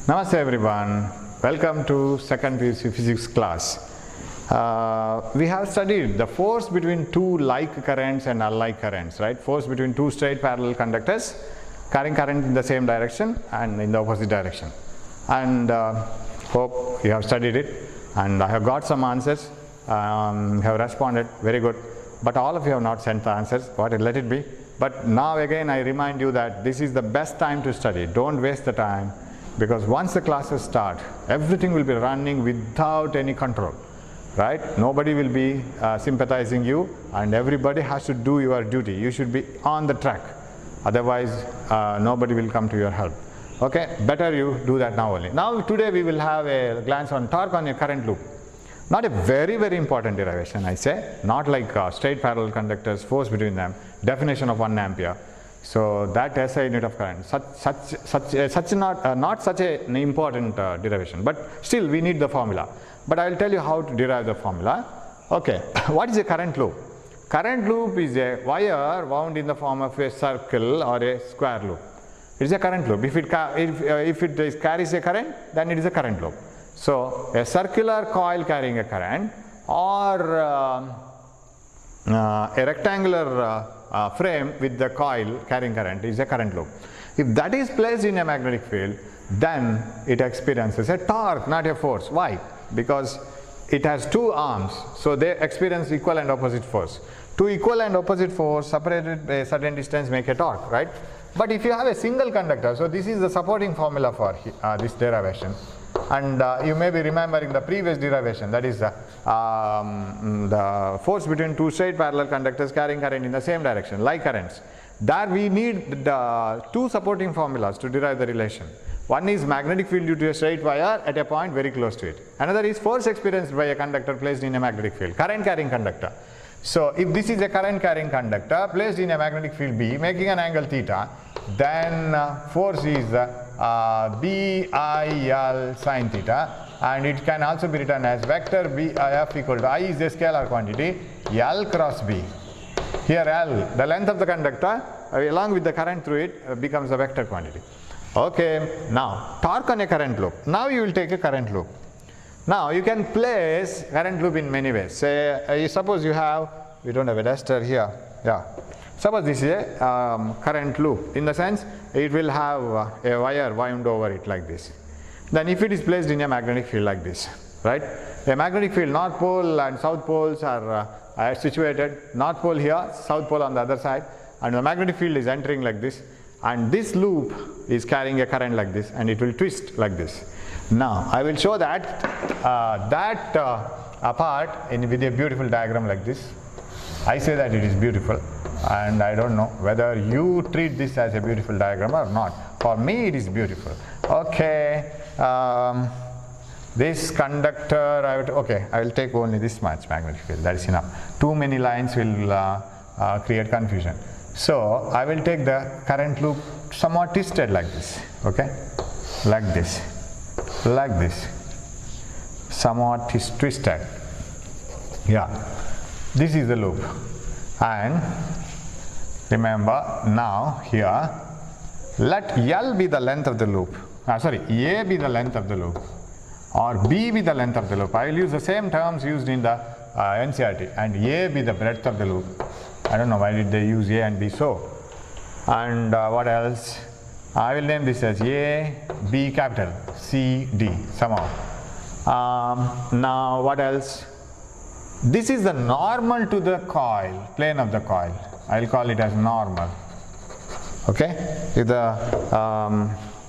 Namaste everyone, welcome to second PUC physics class. We have studied the force between two like currents and unlike currents, right? Force between two straight parallel conductors carrying current in the same direction and in the opposite direction. And hope you have studied it, and I have got some answers, have responded, very good. But all of you have not sent the answers, let it be. But now again I remind you that this is the best time to study. Don't waste the time, because once the classes start, everything will be running without any control, right? Nobody will be sympathizing you, and everybody has to do your duty. You should be on the track, otherwise nobody will come to your help. Okay, better you do that now only. Now today we will have a glance on torque on a current loop. Not a very important derivation, I say, not like straight parallel conductors, force between them, definition of 1 ampere. So that SI unit of current, not such an important derivation, but still we need the formula. But I will tell you how to derive the formula. Okay, what is a current loop? Current loop is a wire wound in the form of a circle or a square loop. It is a current loop. If it carries a current, then it is a current loop. So a circular coil carrying a current, or a rectangular frame with the coil carrying current is a current loop. If that is placed in a magnetic field, then it experiences a torque, not a force. Why? Because it has two arms, so they experience equal and opposite force. Two equal and opposite force separated by a certain distance make a torque, right? But if you have a single conductor, so this is the supporting formula for this derivation. And you may be remembering the previous derivation, that is the force between two straight parallel conductors carrying current in the same direction, like currents. There we need the two supporting formulas to derive the relation. One is magnetic field due to a straight wire at a point very close to it. Another is force experienced by a conductor placed in a magnetic field, current carrying conductor. So if this is a current carrying conductor placed in a magnetic field B making an angle theta, then force is BIL sin theta, and it can also be written as vector BIF equal to I is a scalar quantity, L cross B. Here L, the length of the conductor along with the current through it becomes a vector quantity. Okay, now torque on a current loop. Now you will take a current loop. Now you can place current loop in many ways. Say suppose you have, we don't have a duster here, yeah. Suppose this is a current loop, in the sense it will have a wire wound over it like this. Then if it is placed in a magnetic field like this, right? A magnetic field, north pole and south poles are situated, north pole here, south pole on the other side, and the magnetic field is entering like this, and this loop is carrying a current like this, and it will twist like this. Now I will show that apart with a beautiful diagram like this. I say that it is beautiful, and I don't know whether you treat this as a beautiful diagram or not. For me it is beautiful. Okay, this conductor, I will take only this much magnetic field, that is enough. Too many lines will create confusion. So I will take the current loop somewhat twisted like this, okay, like this, somewhat twisted, yeah. This is the loop, and remember now here let L be the length of the loop, A be the length of the loop, or B be the length of the loop. I will use the same terms used in the NCERT, and A be the breadth of the loop. I don't know why did they use A and B so. And what else? I will name this as A, B capital, C, D somehow. Now what else? This is the normal to the coil, plane of the coil. I will call it as normal. Okay, if the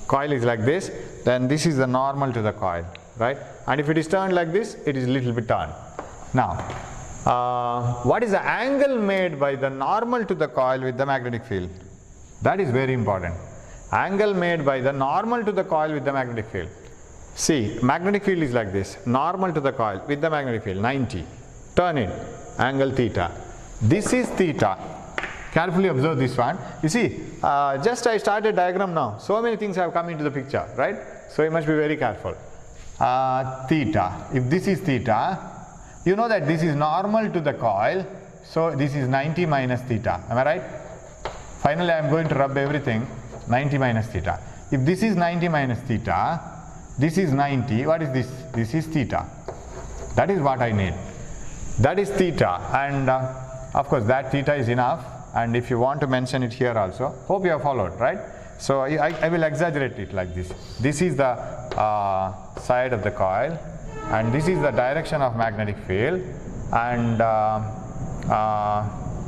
coil is like this, then this is the normal to the coil, right? And if it is turned like this, it is little bit turned. Now, what is the angle made by the normal to the coil with the magnetic field? That is very important. Angle made by the normal to the coil with the magnetic field. See, magnetic field is like this, normal to the coil with the magnetic field, 90. Turn it, angle theta. This is theta. Carefully observe this one. You see, just I started diagram now. So many things have come into the picture, right? So you must be very careful. Theta. If this is theta, you know that this is normal to the coil. So this is 90 minus theta. Am I right? Finally, I am going to rub everything. 90 minus theta. If this is 90 minus theta, This is 90. What is this? This is theta. That is what I need. That is theta, and of course that theta is enough, and if you want to mention it here also, hope you have followed, right? So I will exaggerate it like this. This is the side of the coil, and this is the direction of magnetic field, and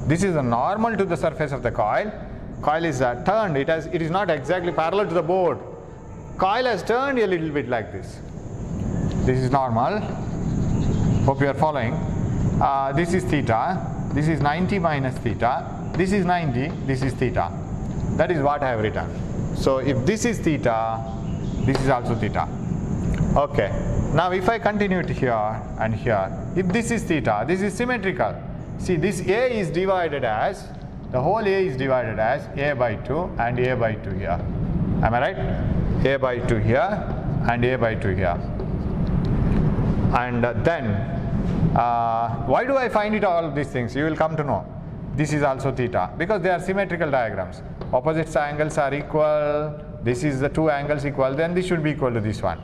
this is the normal to the surface of the coil. Coil is turned, it is not exactly parallel to the board. Coil has turned a little bit like this. This is normal. Hope you are following. This is theta. This is 90 minus theta. This is 90. This is theta. That is what I have written. So if this is theta, this is also theta. Okay. Now if I continue it here and here, if this is theta, this is symmetrical. See, this A is divided as, the whole A is divided as A by 2 and A by 2 here. Am I right? A by 2 here and A by 2 here. And then, why do I find it all these things? You will come to know. This is also theta, because they are symmetrical diagrams. Opposite angles are equal. This is the two angles equal, then this should be equal to this one.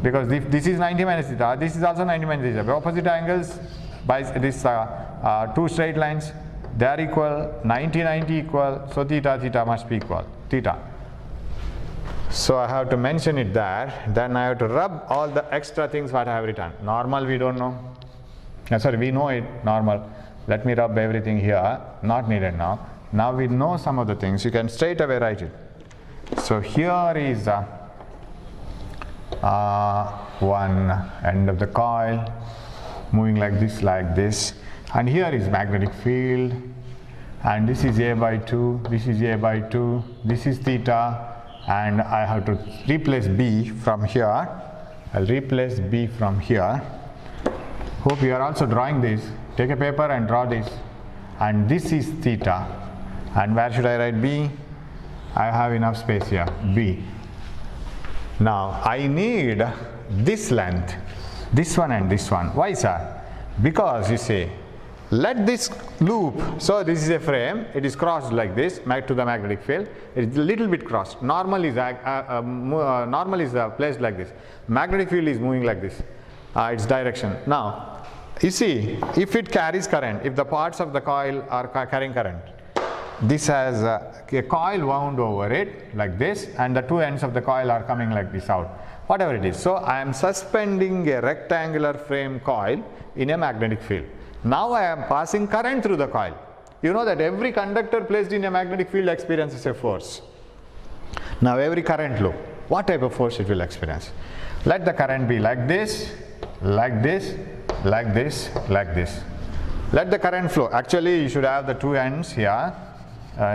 Because if this is 90 minus theta, this is also 90 minus theta. Opposite angles by this two straight lines, they are equal, 90, 90 equal, so theta, theta must be equal, theta. So I have to mention it there, then I have to rub all the extra things what I have written. Normal we don't know. Sorry, we know it, normal. Let me rub everything here, not needed now. Now we know some of the things, you can straight away write it. So here is one end of the coil, moving like this, and here is magnetic field, and this is A by 2, this is A by 2, this is theta, and I have to replace B from here. I'll replace B from here. Hope you are also drawing this. Take a paper and draw this, and this is theta, and where should I write B? I have enough space here, B. Now I need this length, this one and this one. Why, sir? Because you say, let this loop, so this is a frame, it is crossed like this to the magnetic field, it is a little bit crossed. Normal is placed like this. Magnetic field is moving like this, its direction. Now, you see, if it carries current, if the parts of the coil are carrying current, this has a coil wound over it like this, and the two ends of the coil are coming like this out, whatever it is. So I am suspending a rectangular frame coil in a magnetic field. Now I am passing current through the coil. You know that every conductor placed in a magnetic field experiences a force. Now every current loop, what type of force it will experience? Let the current be like this, like this, like this, like this. Let the current flow. Actually you should have the two ends here.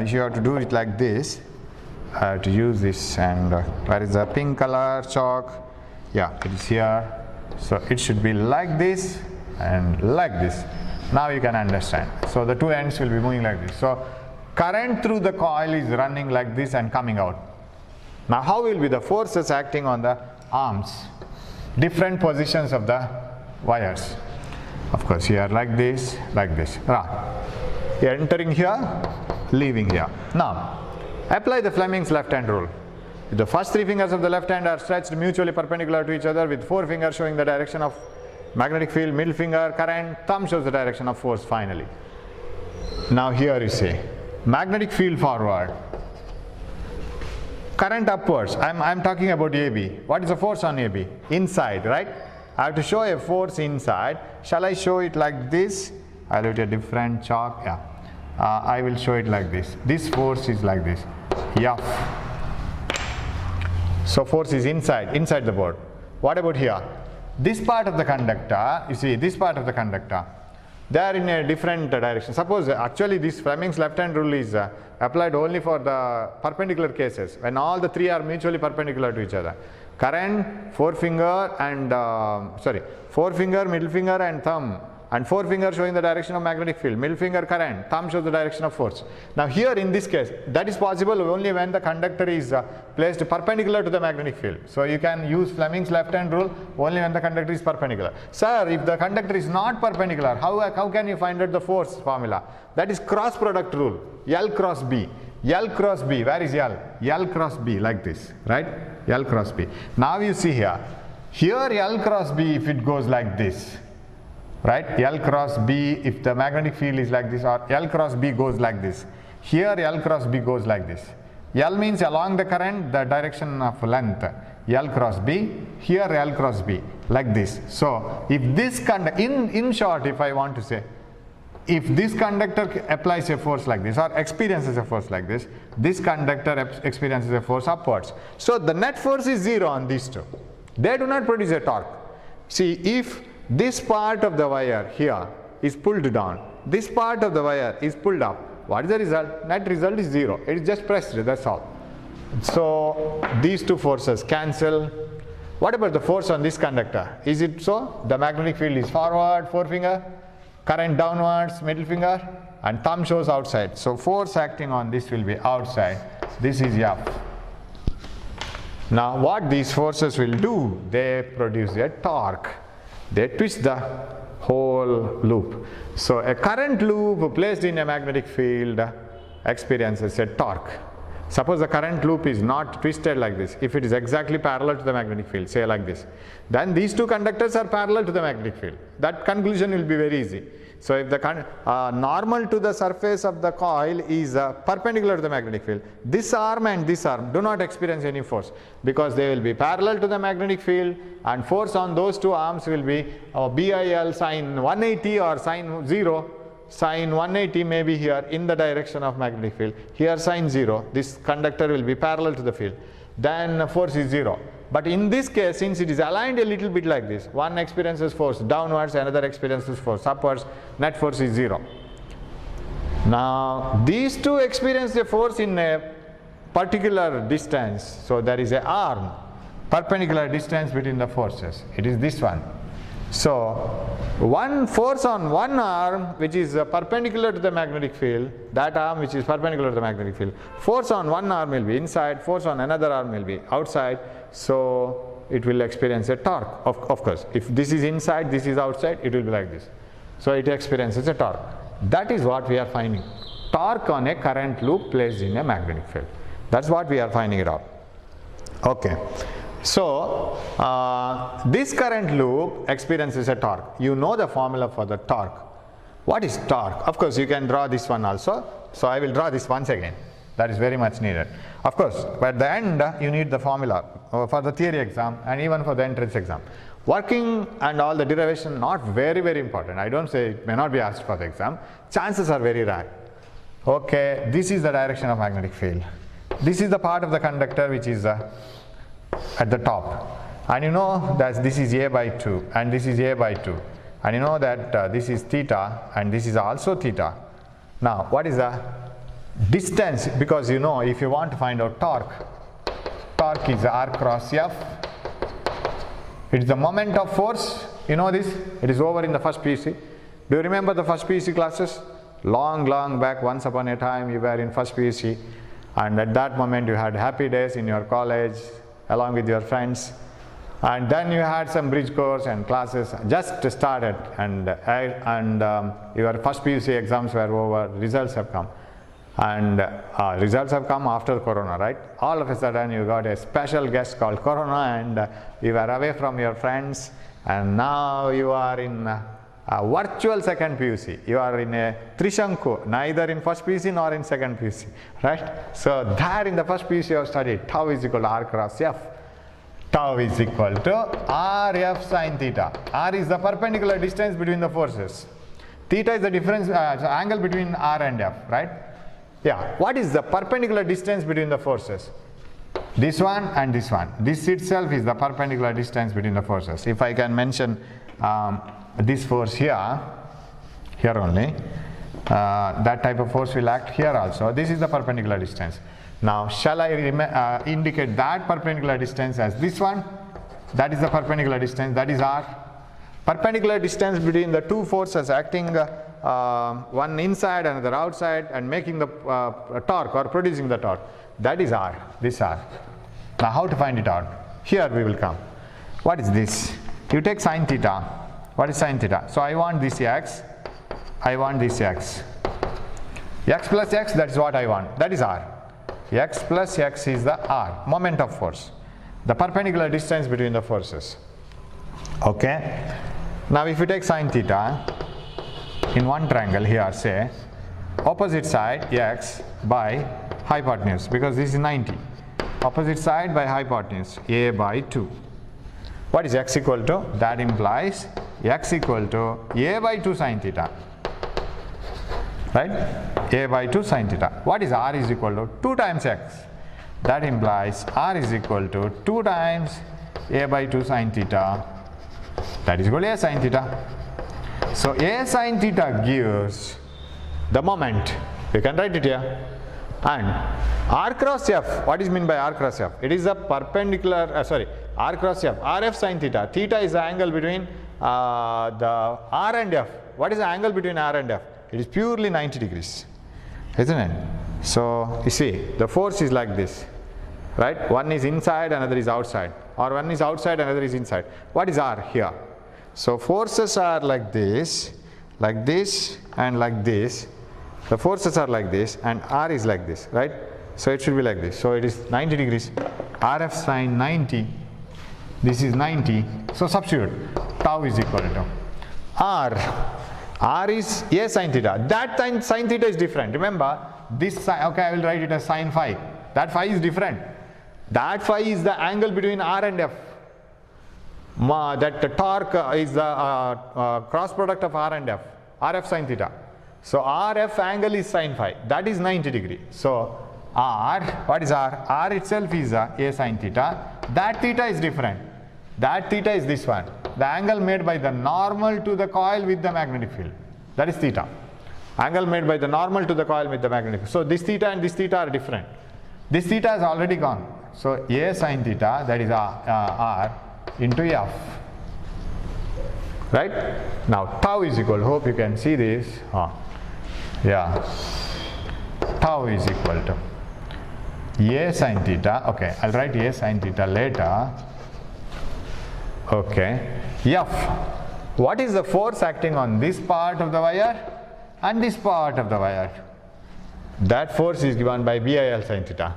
You have to do it like this. I have to use this, and where is the pink color chalk? Yeah, it is here. So it should be like this and like this. Now you can understand. So the two ends will be moving like this. So current through the coil is running like this and coming out. Now how will be the forces acting on the arms? Different positions of the wires. Of course here like this, like this. Entering here, leaving here. Now apply the Fleming's left hand rule. The first three fingers of the left hand are stretched mutually perpendicular to each other, with four fingers showing the direction of magnetic field, middle finger current, thumb shows the direction of force finally. Now here you say magnetic field forward, current upwards. I'm talking about AB. What is the force on AB? Inside, right? I have to show a force inside. Shall I show it like this? I'll do a different chalk. Yeah. I will show it like this. This force is like this. F. So force is inside the board. What about here? This part of the conductor, you see this part of the conductor, they are in a different direction. Suppose actually this Fleming's left hand rule is applied only for the perpendicular cases, when all the three are mutually perpendicular to each other. Current, forefinger, middle finger and thumb, and forefinger showing the direction of magnetic field, middle finger current, thumb shows the direction of force. Now here in this case, that is possible only when the conductor is placed perpendicular to the magnetic field. So you can use Fleming's left hand rule only when the conductor is perpendicular. Sir, if the conductor is not perpendicular, how can you find out the force formula? That is cross product rule, L cross B. L cross B, where is L? L cross B, like this, right? L cross B. Now you see here L cross B, if it goes like this, right? L cross B, if the magnetic field is like this, or L cross B goes like this. Here L cross B goes like this. L means along the current, the direction of length. L cross B, here L cross B, like this. So if this in short, if I want to say, if this conductor applies a force like this or experiences a force like this conductor experiences a force upwards. So the net force is 0 on these two. They do not produce a torque. See, if this part of the wire here is pulled down, this part of the wire is pulled up, what is the result? Net result is 0. It is just pressed, that's all. So these two forces cancel. What about the force on this conductor? Is it so? The magnetic field is forward, forefinger, current downwards, middle finger, and thumb shows outside. So force acting on this will be outside. This is F. Now what these forces will do? They produce a torque. They twist the whole loop. So a current loop placed in a magnetic field experiences a torque. Suppose the current loop is not twisted like this. If it is exactly parallel to the magnetic field, say like this, then these two conductors are parallel to the magnetic field. That conclusion will be very easy. So if the normal to the surface of the coil is perpendicular to the magnetic field, this arm and this arm do not experience any force because they will be parallel to the magnetic field, and force on those two arms will be BIL sine 180 or sine 0. Sine 180 may be here in the direction of magnetic field, here sine 0, this conductor will be parallel to the field, then force is 0. But in this case, since it is aligned a little bit like this, one experiences force downwards, another experiences force upwards, net force is 0. Now these two experience a force in a particular distance, so there is an arm, perpendicular distance between the forces, it is this one. So one force on one arm which is perpendicular to the magnetic field, that arm which is perpendicular to the magnetic field, force on one arm will be inside, force on another arm will be outside, so it will experience a torque. Of course, if this is inside, this is outside, it will be like this. So it experiences a torque. That is what we are finding. Torque on a current loop placed in a magnetic field. That's what we are finding it out. Okay. So this current loop experiences a torque. You know the formula for the torque. What is torque? Of course, you can draw this one also. So I will draw this once again. That is very much needed. Of course, at the end you need the formula for the theory exam and even for the entrance exam. Working and all the derivation not very important. I don't say it may not be asked for the exam. Chances are very rare. Okay, this is the direction of magnetic field. This is the part of the conductor which is at the top, and you know that this is A by 2 and this is A by 2, and you know that this is theta and this is also theta. Now what is the distance? Because you know, if you want to find out torque is R cross F. It is the moment of force. You know this, it is over in the first PUC. Do you remember the first PUC classes? Long back, once upon a time you were in first PUC, and at that moment you had happy days in your college along with your friends, and then you had some bridge course and classes just started, and your first PUC exams were over, results have come, and results have come after Corona, right? All of a sudden you got a special guest called Corona, and you were away from your friends, and now you are in a virtual second PUC. You are in a Trishanku, neither in first PUC nor in second PUC, right? So there in the first PUC you have studied tau is equal to R cross F. Tau is equal to RF sine theta. R is the perpendicular distance between the forces. Theta is the difference, angle between R and F, right? Yeah. What is the perpendicular distance between the forces? This one and this one. This itself is the perpendicular distance between the forces. If I can mention this force here only, that type of force will act here also. This is the perpendicular distance. Now shall I indicate that perpendicular distance as this one? That is the perpendicular distance, that is R. Perpendicular distance between the two forces acting one inside another outside and making the torque or producing the torque, that is R, this R. Now how to find it out? Here we will come. What is this? You take sine theta. What is sine theta? So I want this x, I want this x. X plus x, that is what I want, that is R. x plus x is the r, moment of force, the perpendicular distance between the forces. Okay. Now if you take sine theta in one triangle here, say opposite side x by hypotenuse, because this is 90, opposite side by hypotenuse, a by 2. What is x equal to? That implies x equal to a by 2 sine theta, right? A by 2 sine theta. What is r is equal to? 2 times x. That implies r is equal to 2 times a by 2 sine theta, that is equal to a sine theta. So a sine theta gives the moment, you can write it here. And r cross f, what is meant by r cross f? It is a perpendicular, r cross f, rf sine theta. Theta is the angle between the r and f. What is the angle between r and f? It is purely 90 degrees, isn't it? So you see, the force is like this, right? One is inside, another is outside, or one is outside, another is inside. What is r here? So forces are like this, and like this. The forces are like this, and r is like this, right? So it should be like this. So it is 90 degrees. Rf sine 90. This is 90. So substitute. Tau is equal to r. R is a sine theta. That sine theta is different. Remember, this sine, okay, I will write it as sine phi. That phi is different. That phi is the angle between r and f. That torque is the cross product of r and f. Rf sine theta. So RF angle is sine phi, that is 90 degree. So R, what is R? R itself is a sine theta. That theta is different. That theta is this one. The angle made by the normal to the coil with the magnetic field. That is theta. Angle made by the normal to the coil with the magnetic field. So this theta and this theta are different. This theta has already gone. So a sine theta, that is R into F. Right? Now tau is equal, hope you can see this. Yeah, tau is equal to a sine theta. Okay, I'll write a sine theta later. Okay, F. What is the force acting on this part of the wire and this part of the wire? That force is given by BIL sine theta.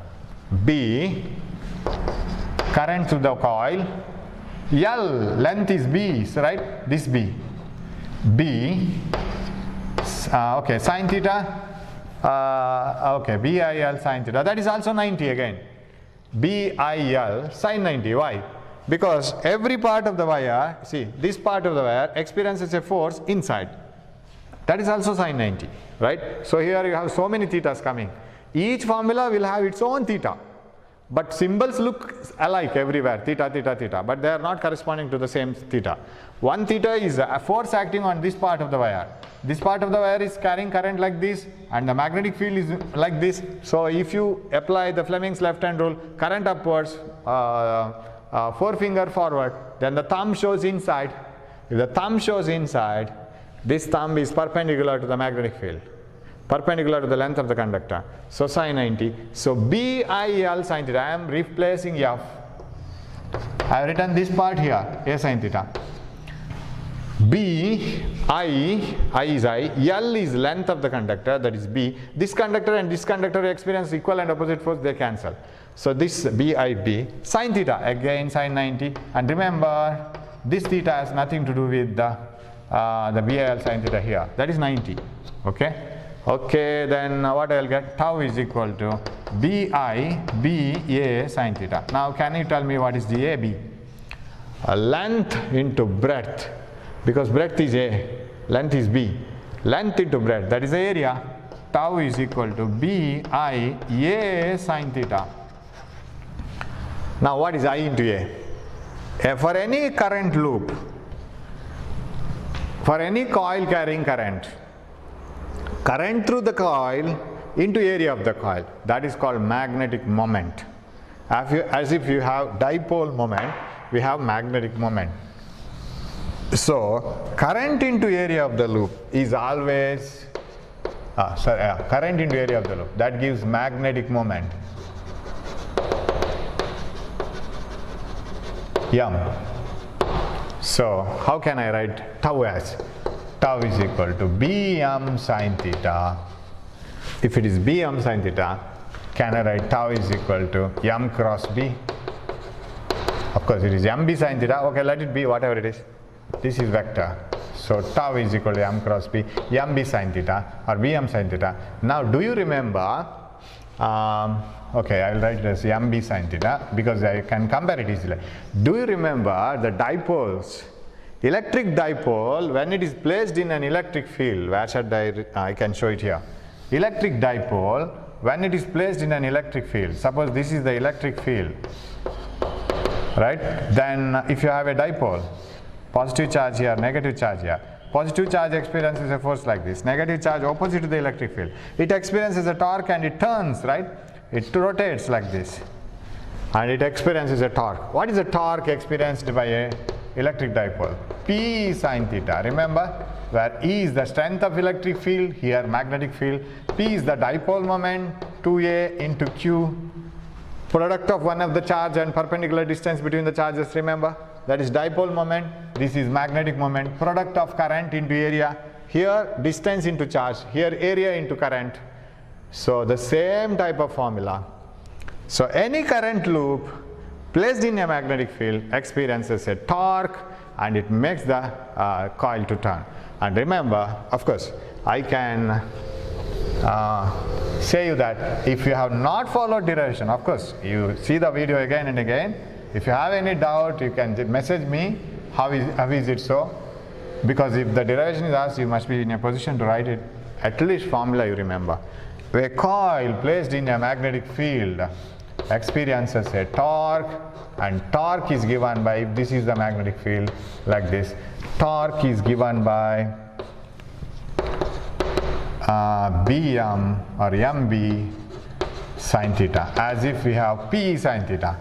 B, current through the coil. L, length is B, right? This B. B. Okay, sine theta, okay, BIL sine theta, that is also 90 again. BIL sine 90, why? Because every part of the wire, see, this part of the wire experiences a force inside. That is also sine 90, right? So here you have so many thetas coming. Each formula will have its own theta. But symbols look alike everywhere, theta, theta, theta, but they are not corresponding to the same theta. One theta is a force acting on this part of the wire. This part of the wire is carrying current like this, and the magnetic field is like this. So if you apply the Fleming's left hand rule, current upwards, forefinger forward, then the thumb shows inside. If the thumb shows inside, this thumb is perpendicular to the magnetic field, perpendicular to the length of the conductor. So sine 90. So BIL sine theta, I am replacing F. I have written this part here, a sine theta. B, I is I, L is length of the conductor, that is B. This conductor and this conductor experience equal and opposite force, they cancel. So this BIB, sine theta, again sine 90. And remember, this theta has nothing to do with the BIL sine theta here, that is 90. Okay. Okay, then what I will get? Tau is equal to BA sine theta. Now can you tell me what is the AB? Length into breadth, because breadth is A, length is B. Length into breadth, that is the area. Tau is equal to BIA sine theta. Now what is I into A? For any current loop, for any coil carrying current through the coil into area of the coil, that is called magnetic moment. As if you have dipole moment, we have magnetic moment. So current into area of the loop is always current into area of the loop, that gives magnetic moment, M. So how can I write tau as? Tau is equal to Bm sine theta. If it is Bm sine theta, can I write tau is equal to m cross b? Of course it is mb sine theta. Okay, let it be whatever it is. This is vector. So tau is equal to m cross b, mb sine theta or bm sine theta. Now do you remember, okay, I will write it as mb sine theta because I can compare it easily. Do you remember the dipoles? Electric dipole, when it is placed in an electric field, where should I can show it here. Electric dipole, when it is placed in an electric field, suppose this is the electric field, right? Then if you have a dipole, positive charge here, negative charge here. Positive charge experiences a force like this. Negative charge opposite to the electric field. It experiences a torque and it turns, right? It rotates like this. And it experiences a torque. What is a torque experienced by a electric dipole? P sine theta. Remember, where E is the strength of electric field, here magnetic field. P is the dipole moment, 2a into q. Product of one of the charge and perpendicular distance between the charges, remember? That is dipole moment, this is magnetic moment, product of current into area, here distance into charge, here area into current. So the same type of formula. So any current loop placed in a magnetic field experiences a torque and it makes the coil to turn. And remember, of course, I can say you that if you have not followed derivation, of course, you see the video again and again. If you have any doubt, you can message me, how is it so? Because if the derivation is asked, you must be in a position to write it, at least formula you remember. A coil placed in a magnetic field experiences a torque, and torque is given by, if this is the magnetic field like this, torque is given by Bm or Mb sine theta, as if we have P sine theta.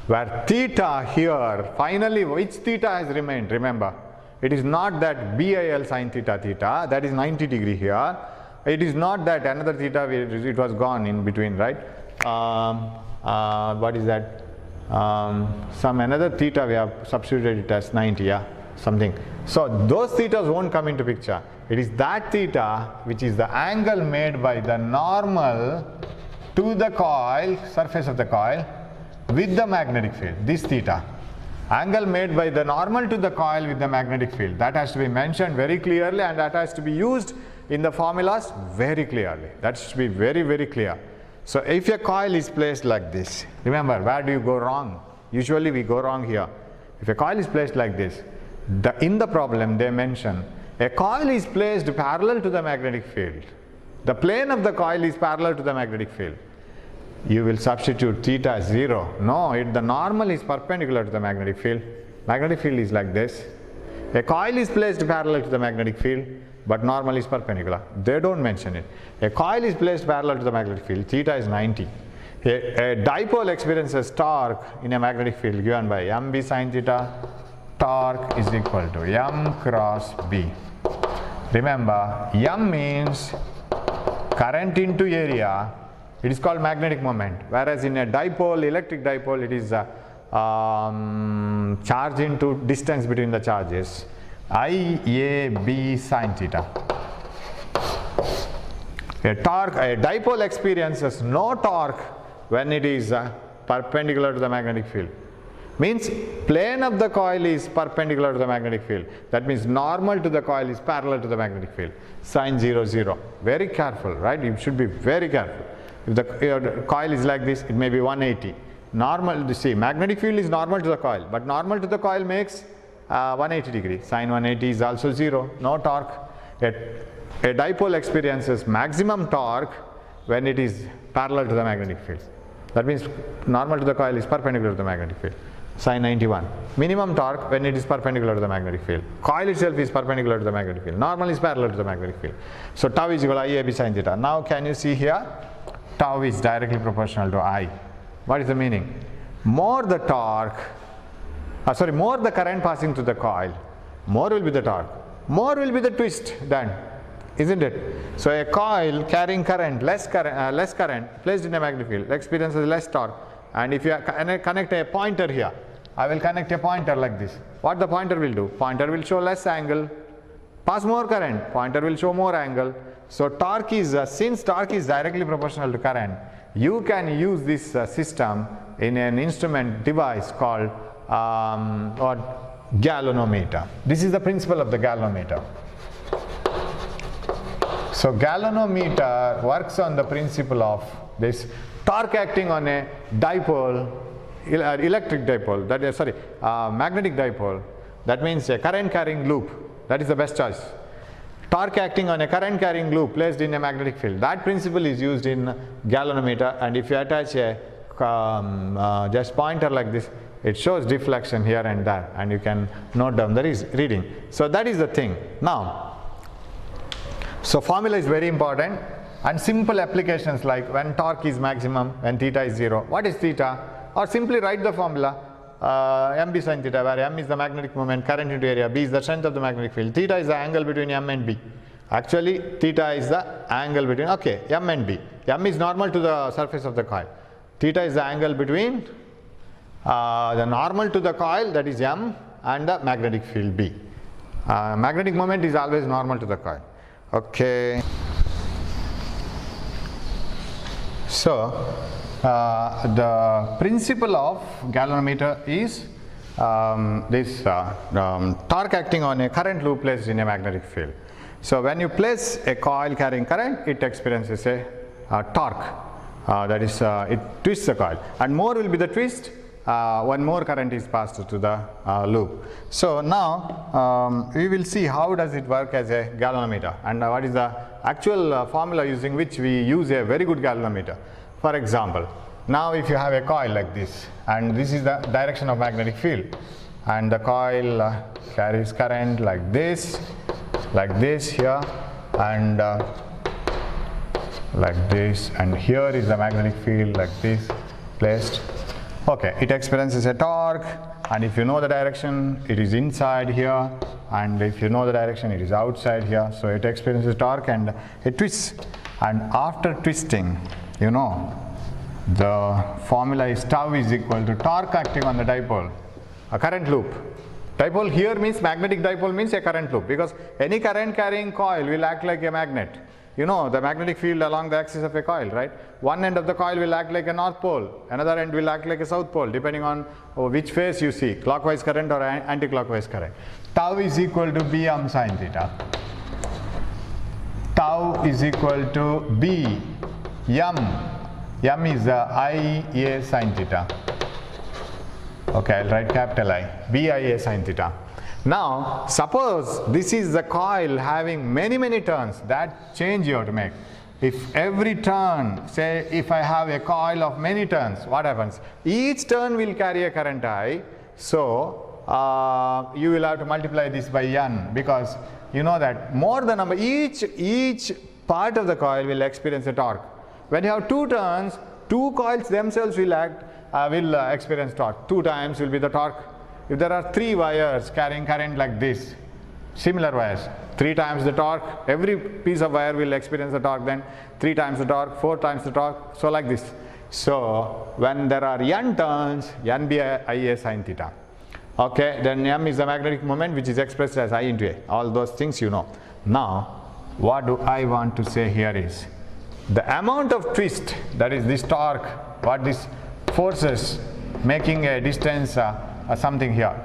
Where theta here, finally which theta has remained, remember, it is not that BIL sine theta theta, that is 90 degree here, it is not that another theta, it was gone in between, right? What is that? Some another theta we have substituted it as 90, yeah, something. So those thetas won't come into picture. It is that theta which is the angle made by the normal to the coil, surface of the coil, with the magnetic field, this theta. Angle made by the normal to the coil with the magnetic field. That has to be mentioned very clearly and that has to be used in the formulas very clearly. That should be very, very clear. So if a coil is placed like this, remember, where do you go wrong? Usually we go wrong here. If a coil is placed like this, in the problem they mention, a coil is placed parallel to the magnetic field. The plane of the coil is parallel to the magnetic field. You will substitute theta as 0. No, the normal is perpendicular to the magnetic field. Magnetic field is like this. A coil is placed parallel to the magnetic field, but normal is perpendicular. They don't mention it. A coil is placed parallel to the magnetic field, theta is 90. A dipole experiences torque in a magnetic field given by mb sine theta. Torque is equal to m cross b. Remember, m means current into area. It is called magnetic moment, whereas in a dipole, electric dipole, it is charge into distance between the charges. IAB sine theta. A dipole experiences no torque when it is perpendicular to the magnetic field. Means plane of the coil is perpendicular to the magnetic field. That means normal to the coil is parallel to the magnetic field. Sine 0, 0. Very careful, right? You should be very careful. If the coil is like this, it may be 180. Normal, see, magnetic field is normal to the coil, but normal to the coil makes 180 degree. Sine 180 is also 0, no torque. A dipole experiences maximum torque when it is parallel to the magnetic field. That means normal to the coil is perpendicular to the magnetic field. Sine 91. Minimum torque when it is perpendicular to the magnetic field. Coil itself is perpendicular to the magnetic field. Normal is parallel to the magnetic field. So tau is equal to IAB sine theta. Now can you see here? Tau is directly proportional to I. What is the meaning? More the torque, more the current passing through the coil, more will be the torque. More will be the twist done, isn't it? So a coil carrying current, less current placed in a magnetic field experiences less torque. And if you connect a pointer here, I will connect a pointer like this. What the pointer will do? Pointer will show less angle, pass more current, pointer will show more angle. So torque is, since torque is directly proportional to current, You can use this system in an instrument device called galvanometer. This is the principle of the galvanometer. So galvanometer works on the principle of this torque acting on a dipole, electric dipole, that is, magnetic dipole. That means a current carrying loop. That is the best choice. Torque acting on a current carrying loop placed in a magnetic field. That principle is used in galvanometer, and if you attach a just pointer like this, it shows deflection here and there, and you can note down the reading. So that is the thing. Now, so formula is very important, and simple applications like when torque is maximum, when theta is 0. What is theta? Or simply write the formula mb sin theta, where m is the magnetic moment, current into area, b is the strength of the magnetic field, theta is the angle between m and b. Actually, theta is the angle between, okay, m and b. M is normal to the surface of the coil. Theta is the angle between the normal to the coil, that is m, and the magnetic field b. Magnetic moment is always normal to the coil. Okay. So the principle of galvanometer is this torque acting on a current loop placed in a magnetic field. So when you place a coil carrying current, it experiences a torque. That is, it twists the coil, and more will be the twist when more current is passed to the loop. So now we will see how does it work as a galvanometer, and what is the actual formula using which we use a very good galvanometer. For example, now if you have a coil like this, and this is the direction of magnetic field, and the coil carries current like this here, and like this, and here is the magnetic field like this placed. Okay, it experiences a torque, and if you know the direction, it is inside here, and if you know the direction, it is outside here. So it experiences torque and it twists, and after twisting, you know, the formula is tau is equal to torque acting on the dipole, a current loop. Dipole here means magnetic dipole means a current loop, because any current carrying coil will act like a magnet. You know the magnetic field along the axis of a coil, right? One end of the coil will act like a north pole, another end will act like a south pole, depending on which phase you see, clockwise current or anti-clockwise current. Tau is equal to Bm sin theta. Tau is equal to B, M is Ia sin theta. Okay, I'll write capital I, Bia sin theta. Now, suppose this is the coil having many turns, that change you have to make. If every turn, say if I have a coil of many turns, what happens? Each turn will carry a current I, so you will have to multiply this by n, because you know that more the number, each part of the coil will experience a torque. When you have two turns, two coils themselves will experience torque. 2 times will be the torque. If there are 3 wires carrying current like this, similar wires, 3 times the torque, every piece of wire will experience the torque, then 3 times the torque, 4 times the torque, so like this. So when there are n turns, n be Ia sin theta. Okay, then m is the magnetic moment, which is expressed as I into A. All those things you know. Now, what do I want to say here is, the amount of twist, that is this torque, what this forces making a distance something here,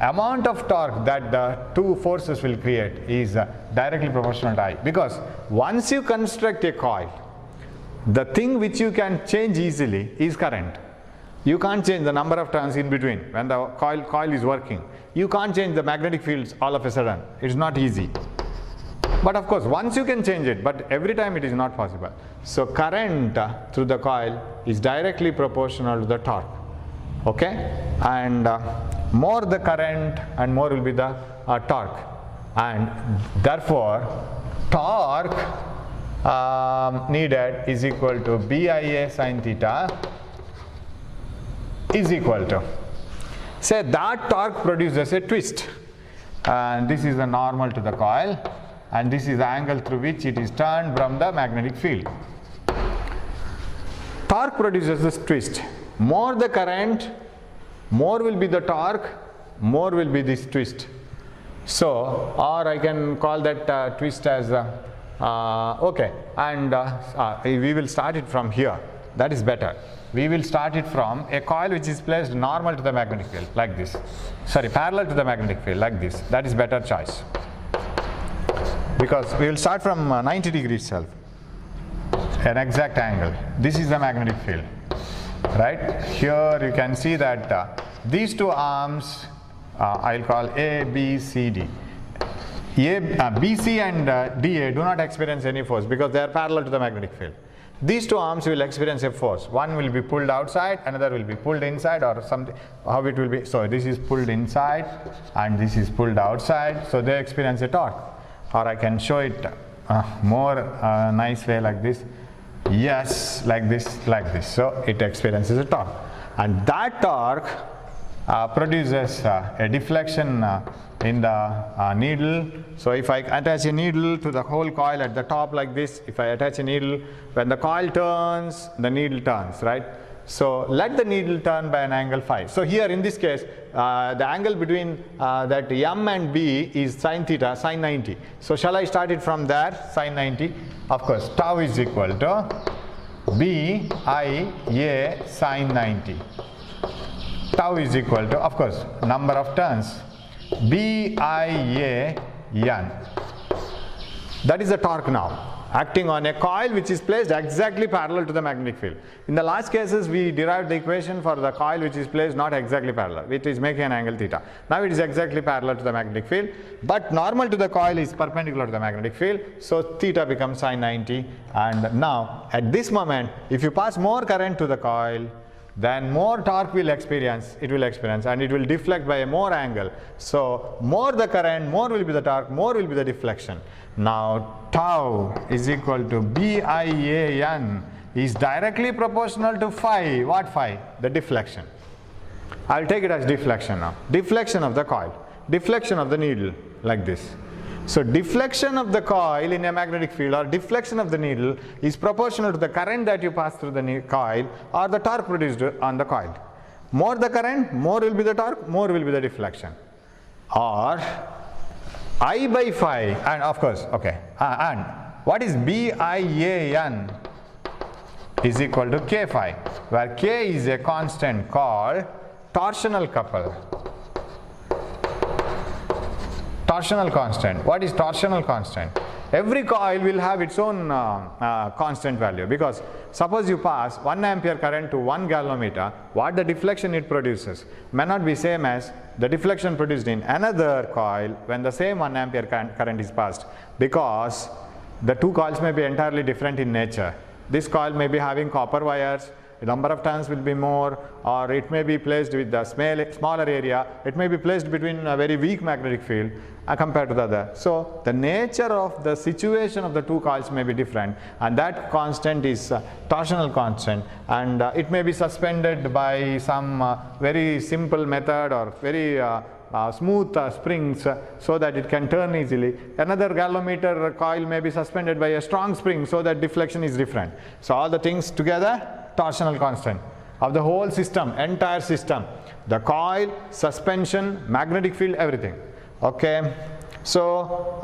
amount of torque that the two forces will create is directly proportional to I, because once you construct a coil, the thing which you can change easily is current. You can't change the number of turns in between when the coil is working. You can't change the magnetic fields all of a sudden. It's not easy. But of course, once you can change it, but every time it is not possible. So current through the coil is directly proportional to the torque. Okay, and more the current and more will be the torque, and therefore torque needed is equal to Bia sin theta is equal to, say that torque produces a twist, and this is the normal to the coil, and this is the angle through which it is turned from the magnetic field. Torque produces this twist. More the current, more will be the torque, more will be this twist. So, or I can call that twist as okay, and we will start it from here. that is better. We will start it from a coil which is placed normal to the magnetic field like this. Sorry, parallel to the magnetic field like this. That is better choice. Because we will start from 90 degrees itself. An exact angle. This is the magnetic field. Right? Here you can see that these two arms I'll call A, B, C, D. BC and DA do not experience any force because they are parallel to the magnetic field. These two arms will experience a force. One will be pulled outside, another will be pulled inside, or something. How it will be? So this is pulled inside and this is pulled outside. So they experience a torque. Or I can show it more nice way like this. Yes, like this, like this. So it experiences a torque. And that torque produces a deflection in the needle. So if I attach a needle to the whole coil at the top like this, if I attach a needle, when the coil turns, the needle turns, right? So let the needle turn by an angle phi. So here in this case, the angle between that M and B is sin theta, sin 90. So shall I start it from there, sin 90? Of course, tau is equal to B I A sin 90. Tau is equal to, of course, number of turns, B I A N. That is the torque now, acting on a coil which is placed exactly parallel to the magnetic field. In the last cases, we derived the equation for the coil which is placed not exactly parallel. It is making an angle theta. Now it is exactly parallel to the magnetic field, but normal to the coil is perpendicular to the magnetic field. So theta becomes sin 90. And now at this moment, if you pass more current to the coil, then more torque will experience, and it will deflect by a more angle. So more the current, more will be the torque, more will be the deflection. Now tau is equal to BIAN is directly proportional to phi. What phi? The deflection. I'll take it as deflection now. Deflection of the coil, deflection of the needle like this. So deflection of the coil in a magnetic field or deflection of the needle is proportional to the current that you pass through the coil or the torque produced on the coil. More the current, more will be the torque, more will be the deflection. Or I by phi, and of course, okay, and what is BIAN is equal to K phi, where K is a constant called torsional couple. Torsional constant. What is torsional constant? Every coil will have its own constant value, because suppose you pass 1 ampere current to 1 galvanometer, what the deflection it produces may not be same as the deflection produced in another coil when the same 1 ampere current is passed, because the two coils may be entirely different in nature. This coil may be having copper wires, the number of turns will be more, or it may be placed with the smaller area, it may be placed between a very weak magnetic field compared to the other. So the nature of the situation of the two coils may be different, and that constant is torsional constant, and it may be suspended by some very simple method or very smooth springs so that it can turn easily. Another galvanometer coil may be suspended by a strong spring so that deflection is different. So all the things together, torsional constant of the whole system, entire system, the coil, suspension, magnetic field, everything. Okay, so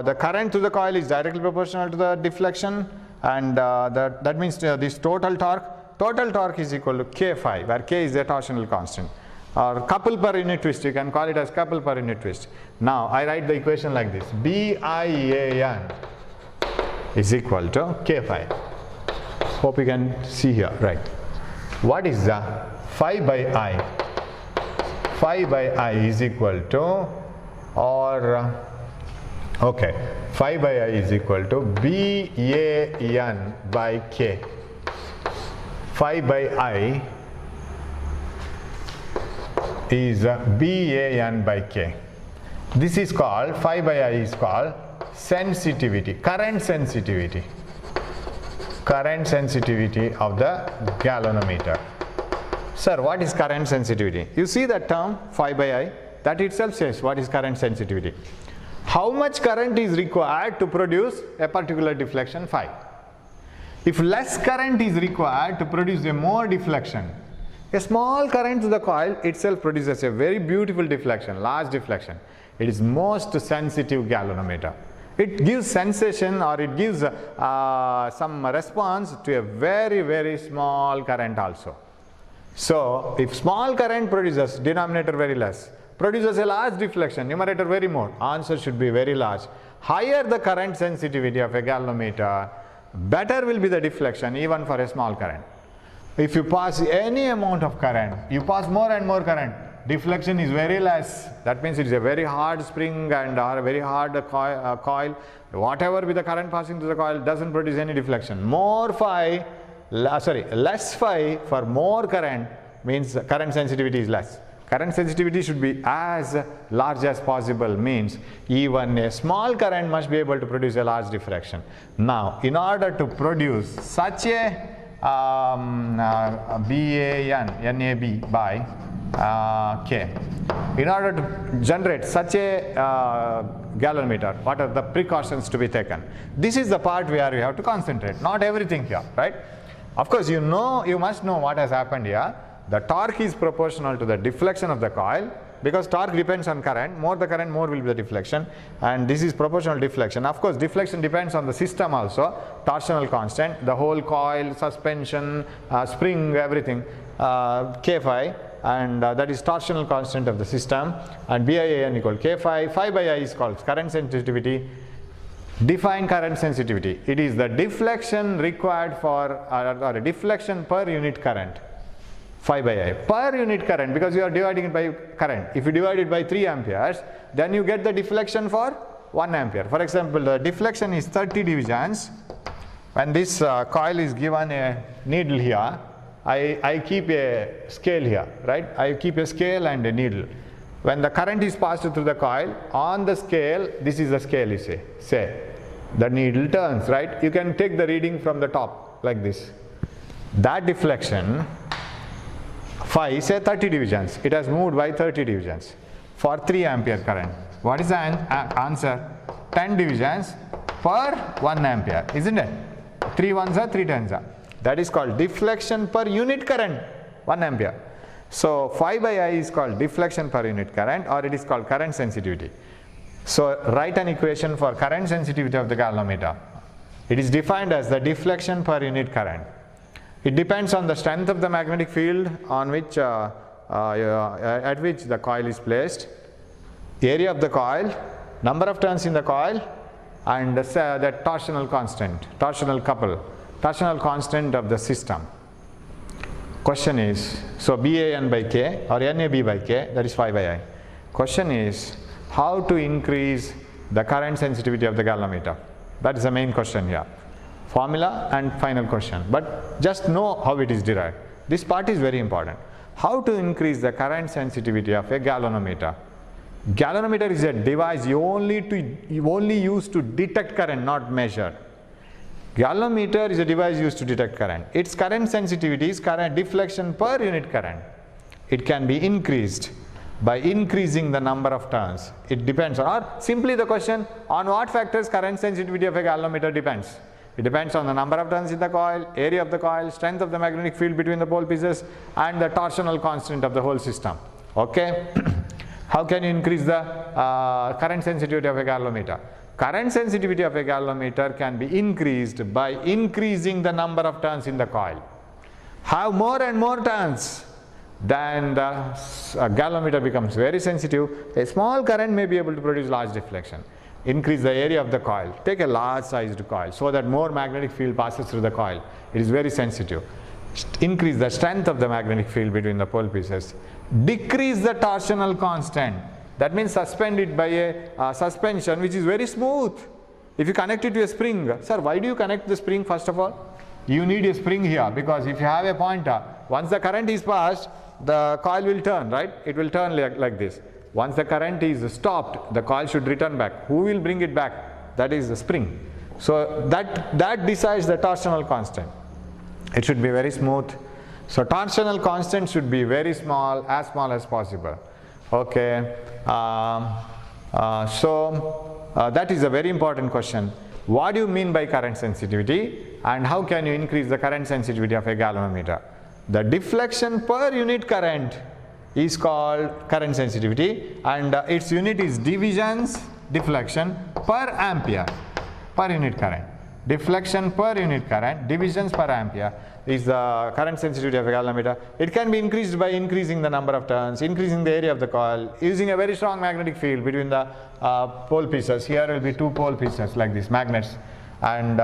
the current to the coil is directly proportional to the deflection, and that means this total torque is equal to K phi, where K is the torsional constant, or couple per unit twist. You can call it as couple per unit twist. Now I write the equation like this: BIAN is equal to K phi. Hope you can see here, right? What is the phi by I? Phi by I is equal to, or okay, phi by I is equal to BAN by K. Phi by I is BAN by K. This is called, phi by I is called sensitivity, current sensitivity of the galvanometer. Sir, what is current sensitivity? You see that term phi by I, that itself says what is current sensitivity. How much current is required to produce a particular deflection phi? If less current is required to produce a more deflection, a small current to the coil itself produces a very beautiful deflection, large deflection. It is most sensitive galvanometer. It gives sensation, or it gives some response to a very, very small current also. So if small current produces, denominator very less, produces a large deflection, numerator very more, answer should be very large. Higher the current sensitivity of a galvanometer, better will be the deflection even for a small current. If you pass any amount of current, you pass more and more current, deflection is very less. That means it is a very hard spring and a very hard coil. Whatever with the current passing through the coil doesn't produce any deflection. Less phi for more current means current sensitivity is less. Current sensitivity should be as large as possible, means even a small current must be able to produce a large diffraction. Now, in order to produce such a NAB by K, in order to generate such a galvanometer, what are the precautions to be taken? This is the part where we have to concentrate, not everything here, right? Of course, you must know what has happened here. The torque is proportional to the deflection of the coil, because torque depends on current. More the current, more will be the deflection, and this is proportional deflection. Of course, deflection depends on the system also, torsional constant, the whole coil, suspension, spring, everything, K phi, and that is torsional constant of the system, and BIAN equal K phi. Phi by I is called current sensitivity. Define current sensitivity. It is the deflection required for, or a deflection per unit current. Phi by I per unit current, because you are dividing it by current. If you divide it by 3 amperes, then you get the deflection for 1 ampere. For example, the deflection is 30 divisions. When this coil is given a needle here, I keep a scale here, right? I keep a scale and a needle. When the current is passed through the coil, on the scale, this is the scale, you say the needle turns, right? You can take the reading from the top like this. That deflection, phi, say 30 divisions, it has moved by 30 divisions for 3 ampere current. What is the answer? 10 divisions per 1 ampere, isn't it? 3 ones are 3 tens are. That is called deflection per unit current, 1 ampere. So phi by I is called deflection per unit current, or it is called current sensitivity. So write an equation for current sensitivity of the galvanometer. It is defined as the deflection per unit current. It depends on the strength of the magnetic field on which at which the coil is placed, area of the coil, number of turns in the coil, and the torsional constant, torsional constant of the system. Question is, so BAN by K or NAB by K, that is phi by I. Question is, how to increase the current sensitivity of the galvanometer? That is the main question here. Formula and final question, but just know how it is derived. This part is very important. How to increase the current sensitivity of a galvanometer? Galvanometer is a device you only use to detect current, not measure. Galvanometer is a device used to detect current. Its current sensitivity is current deflection per unit current. It can be increased by increasing the number of turns. It depends on, or simply the question, on what factors current sensitivity of a galvanometer depends. It depends on the number of turns in the coil, area of the coil, strength of the magnetic field between the pole pieces, and the torsional constant of the whole system. Okay? How can you increase the current sensitivity of a galvanometer? Current sensitivity of a galvanometer can be increased by increasing the number of turns in the coil. Have more and more turns, then the galvanometer becomes very sensitive. A small current may be able to produce large deflection. Increase the area of the coil. Take a large sized coil so that more magnetic field passes through the coil. It is very sensitive. Increase the strength of the magnetic field between the pole pieces. Decrease the torsional constant. That means suspend it by a suspension which is very smooth. If you connect it to a spring, sir, why do you connect the spring first of all? You need a spring here, because if you have a pointer, once the current is passed, the coil will turn, right? It will turn like this. Once the current is stopped, the coil should return back. Who will bring it back? That is the spring. So that decides the torsional constant. It should be very smooth. So torsional constant should be very small as possible. Okay. That is a very important question. What do you mean by current sensitivity, and how can you increase the current sensitivity of a galvanometer? The deflection per unit current is called current sensitivity, and its unit is divisions deflection per ampere per unit current. Deflection per unit current, divisions per ampere is the current sensitivity of a galvanometer. It can be increased by increasing the number of turns, increasing the area of the coil, using a very strong magnetic field between the pole pieces. Here will be 2 pole pieces like this, magnets, and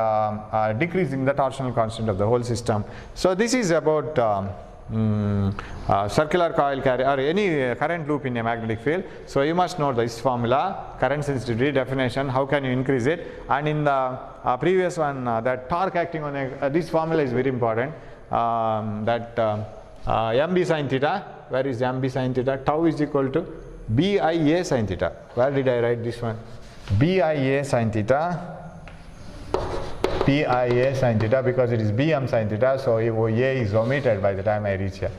decreasing the torsional constant of the whole system. So this is about circular coil carrier or any current loop in a magnetic field. So you must know this formula, current sensitivity definition, how can you increase it, and in the previous one that torque acting on a this formula is very important, that mb sin theta, where is mb sin theta, tau is equal to BIA sin theta. Where did I write this one? BIA sin theta, PIA sin theta, because it is BM sin theta, so A is omitted by the time I reach here.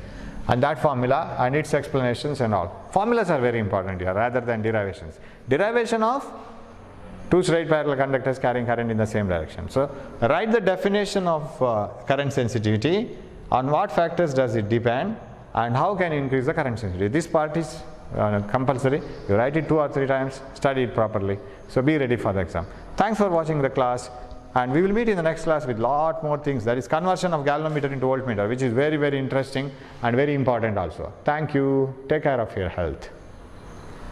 And that formula and its explanations and all. Formulas are very important here rather than derivations. Derivation of 2 straight parallel conductors carrying current in the same direction. So write the definition of current sensitivity, on what factors does it depend, and how can you increase the current sensitivity. This part is compulsory. You write it 2 or 3 times, study it properly. So be ready for the exam. Thanks for watching the class. And we will meet in the next class with lot more things. That is conversion of galvanometer into voltmeter, which is very, very interesting and very important also. Thank you. Take care of your health.